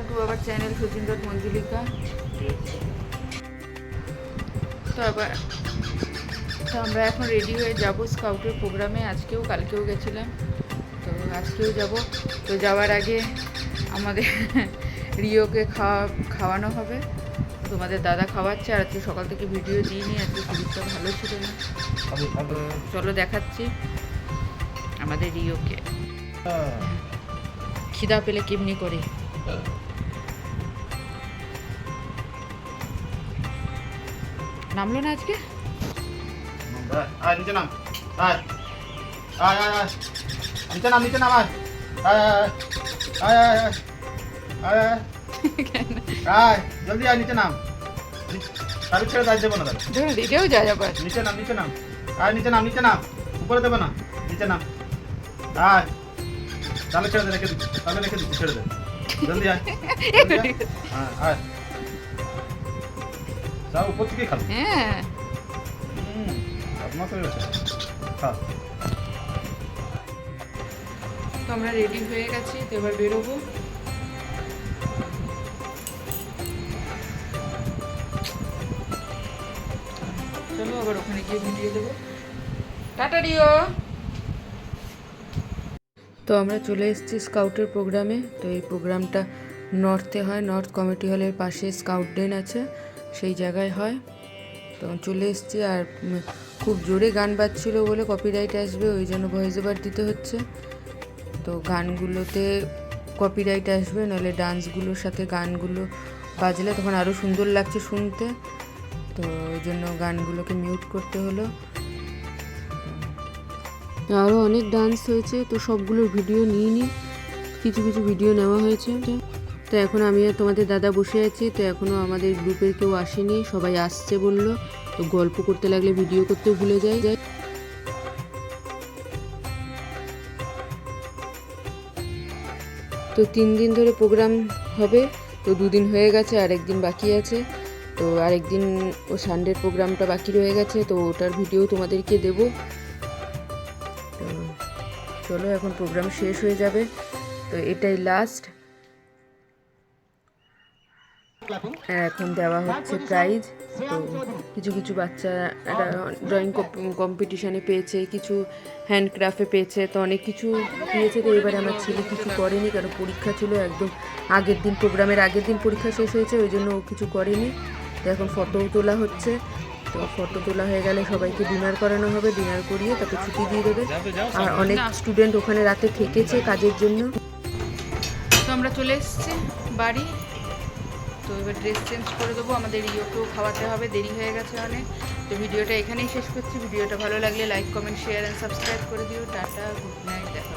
To our channel Sachin Manjulika. তো আমরা এখন রেডি হয়ে যাব স্কাউটের প্রোগ্রামে। আজকেও কালকেও গেছিলাম, তো আজকেও যাব। তো যাওয়ার আগে আমাদের রিওকে খাওয়ানো হবে। তোমাদের দাদা খাওয়াচ্ছে। আর আজকে সকাল থেকে ভিডিও দিইনি, আজকে শরীরটা ভালো ছিল না। তো চলো দেখাচ্ছি আমাদের রিওকে খিদা পেলে কেমনি করে। নামলো না আজকে? নিচে নাম, নিচে নাম, নিচে নাম, জলদি আয়, নিচে নাম। তাহলে ছেড়ে দাঁড়িয়ে দেবো না, তাহলে দিতেও যা যাবে। নিচে নাম, নিচে নাম, নিচে নাম, নিচে নাম, উপরে দেবে না, নিচে নাম। আয়, তাহলে ছেড়ে দে, রেখে দিচ্ছি, তাহলে রেখে দিচ্ছি, ছেড়ে দে, জলদি আয়। হ্যাঁ আয়, যাও উপর থেকেই খাবো। হ্যাঁ আপনার তো গেছে, খা। তো আমরা রেডি হয়ে গেছি, তো এবার বেরোবো। চলো আবার ওখানে গিয়ে ভিডিও দেবো। Tata Rio. তো আমরা চলে এসেছি স্কাউটের প্রোগ্রামে। তো এই প্রোগ্রামটা নর্থে হয়, নর্থ কমিটি হলের পাশে স্কাউট ডেন আছে, সেই জায়গায় হয়। তো চলে এসেছি। আর খুব জোরে গান বাজছিল বলে কপিরাইট আসবে, ওই জন্য ভয়েস ওভার দিতে হচ্ছে। তো গানগুলোতে কপিরাইট আসবে, নাহলে ডান্সগুলোর সাথে গানগুলো বাজলে তখন আরও সুন্দর লাগছে শুনতে। তো ওই জন্য গানগুলোকে মিউট করতে হলো। আরও অনেক ডান্স হয়েছে, তো সবগুলোর ভিডিও নিইনি, কিছু কিছু ভিডিও নেওয়া হয়েছে। তো এখন আমি আর তোমাদের দাদা বসে আছি। তো এখনও আমাদের গ্রুপের কেউ আসেনি, সবাই আসছে বললো। তো গল্প করতে লাগলে ভিডিও করতেও ভুলে যাই। তো 3 দিন ধরে প্রোগ্রাম হবে, তো 2 দিন হয়ে গেছে, আর একদিন বাকি আছে। তো আরেকদিন ও সানডের প্রোগ্রামটা বাকি রয়ে গেছে, তো ওটার ভিডিও তোমাদেরকে দেবো। তো চলো, এখন প্রোগ্রাম শেষ হয়ে যাবে, তো এটাই লাস্ট। এখন দেওয়া হচ্ছে প্রাইজ। তো কিছু কিছু বাচ্চারা ড্রয়িং কম্পিটিশানে পেয়েছে, কিছু হ্যান্ডক্রাফটে পেয়েছে, তো অনেক কিছু দিয়েছে। তো এবারে আমার ছেলে কিছু করেনি, কারণ পরীক্ষা ছিল একদম আগের দিন, প্রোগ্রামের আগের দিন পরীক্ষা শেষ হয়েছে, ওই জন্য ও কিছু করেনি। তো এখন ফটোও তোলা হচ্ছে। তো ফটো তোলা হয়ে গেলে সবাইকে ডিনার করানো হবে, ডিনার করিয়ে তারপর ছুটি দিয়ে দেবে। আর অনেক স্টুডেন্ট ওখানে রাতে থেকেছে কাজের জন্য। তো আমরা চলে এসেছি বাড়ি। তো এবার ড্রেস চেঞ্জ করে দেবো, আমাদের রিওকেও খাওয়াতে হবে, দেরি হয়ে গেছে অনেক। তো ভিডিওটা এখানেই শেষ করছি। ভিডিওটা ভালো লাগলে like, comment, share and subscribe করে দিও। টাটা, গুড নাইট, দেখা।